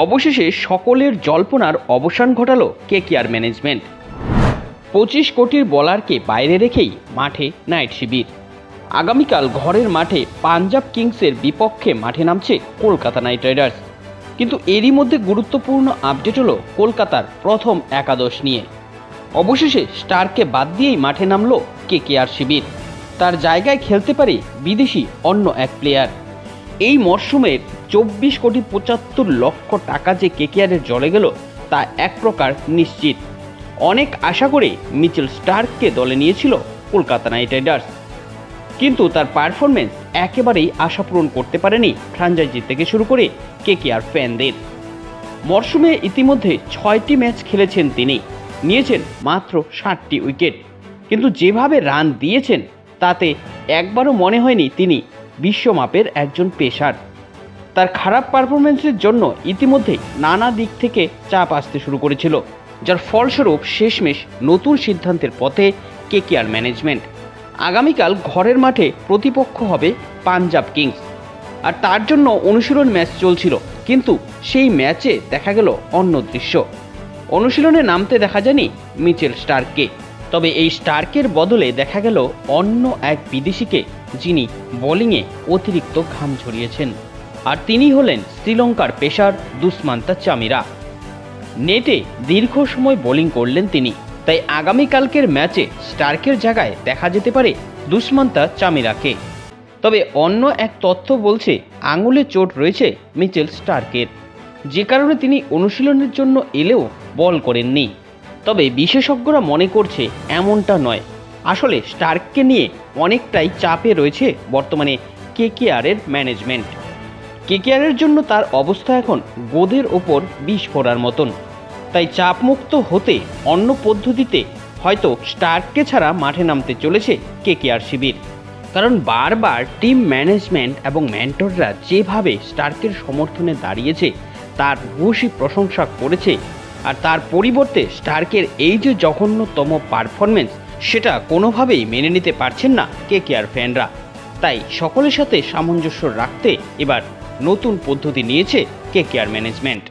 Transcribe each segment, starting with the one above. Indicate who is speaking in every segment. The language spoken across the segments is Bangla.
Speaker 1: অবশেষে সকলের জল্পনার অবসান ঘটালো কেকেআর ম্যানেজমেন্ট। 25 কোটির বলারকে বাইরে রেখেই মাঠে নাইট শিবির। আগামীকাল ঘরের মাঠে পাঞ্জাব কিংসের বিপক্ষে মাঠে নামছে কলকাতা নাইট রাইডার্স। কিন্তু এরই মধ্যে গুরুত্বপূর্ণ আপডেট হলো কলকাতার প্রথম একাদশ নিয়ে। অবশেষে স্টারকে বাদ দিয়েই মাঠে নামলো কেকেআর শিবির। তার জায়গায় খেলতে পারে বিদেশি অন্য এক প্লেয়ার। এই মরশুমের 24,75,00,000 টাকা যে কেকেআরের জলে গেল তা এক প্রকার নিশ্চিত। অনেক আশা করে মিচেল স্টার্ককে দলে নিয়েছিল কলকাতা নাইট রাইডার্স, কিন্তু তার পারফরমেন্স একেবারেই আশা পূরণ করতে পারেনি ফ্র্যাঞ্চাইজি থেকে শুরু করে কেকেআর ফ্যানদের। মরশুমে ইতিমধ্যে 6টি ম্যাচ খেলেছেন তিনি, নিয়েছেন মাত্র 7টি উইকেট, কিন্তু যেভাবে রান দিয়েছেন তাতে একবারও মনে হয়নি তিনি বিশ্বমাপের একজন পেসার। তার খারাপ পারফরমেন্সের জন্য ইতিমধ্যে নানা দিক থেকে চাপ আসতে শুরু করেছিল, যার ফলস্বরূপ শেষমেশ নতুন সিদ্ধান্তের পথে কেকেআর ম্যানেজমেন্ট। আগামীকাল ঘরের মাঠে প্রতিপক্ষ হবে পাঞ্জাব কিংস, আর তার জন্য অনুশীলন ম্যাচ চলছিল, কিন্তু সেই ম্যাচে দেখা গেল অন্য দৃশ্য। অনুশীলনে নামতে দেখা যায়নি মিচেল স্টার্ককে, তবে এই স্টার্কের বদলে দেখা গেল অন্য এক বিদেশিকে, যিনি বোলিংয়ে অতিরিক্ত ঘাম ঝরিয়েছেন, আর তিনি হলেন শ্রীলঙ্কার পেসার দুষ্মান্তা চামিরা। নেটে দীর্ঘ সময় বোলিং করলেন তিনি, তাই আগামীকালকের ম্যাচে স্টার্কের জায়গায় দেখা যেতে পারে দুষ্মান্তা চামিরাকে। তবে অন্য এক তথ্য বলছে আঙুলে চোট রয়েছে মিচেল স্টার্কের, যে কারণে তিনি অনুশীলনের জন্য এলেও বল করেননি। তবে বিশেষজ্ঞরা মনে করছে এমনটা নয়, আসলে স্টার্ককে নিয়ে অনেকটাই চাপে রয়েছে বর্তমানে কেকেআরের ম্যানেজমেন্ট। কেকেআরের জন্য তার অবস্থা এখন গোদের ওপর বিষ ফোড়ার মতন, তাই চাপমুক্ত হতে অন্য পদ্ধতিতে হয়তো স্টার্ককে ছাড়া মাঠে নামতে চলেছে কেকেআর শিবির। কারণ বারবার টিম ম্যানেজমেন্ট এবং মেন্টররা যেভাবে স্টার্কের সমর্থনে দাঁড়িয়েছে তার ভূয়সী প্রশংসা করেছে, আর তার পরিবর্তে স্টার্কের এই যে জঘন্যতম পারফরমেন্স সেটা কোনোভাবেই মেনে নিতে পারছেন না কেকেআর ফ্যানরা। তাই সকলের সাথে সামঞ্জস্য রাখতে এবার নতুন পদ্ধতি নিয়েছে কেকেআর ম্যানেজমেন্ট।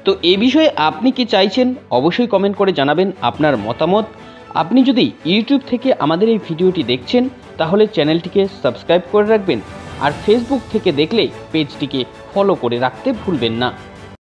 Speaker 1: তো এই বিষয়ে আপনি কি চাইছেন অবশ্যই কমেন্ট করে জানাবেন আপনার মতামত। আপনি যদি ইউটিউব থেকে আমাদের এই ভিডিওটি দেখছেন তাহলে চ্যানেলটিকে সাবস্ক্রাইব করে রাখবেন, আর ফেসবুক থেকে দেখলে পেজটিকে ফলো করে রাখতে ভুলবেন না।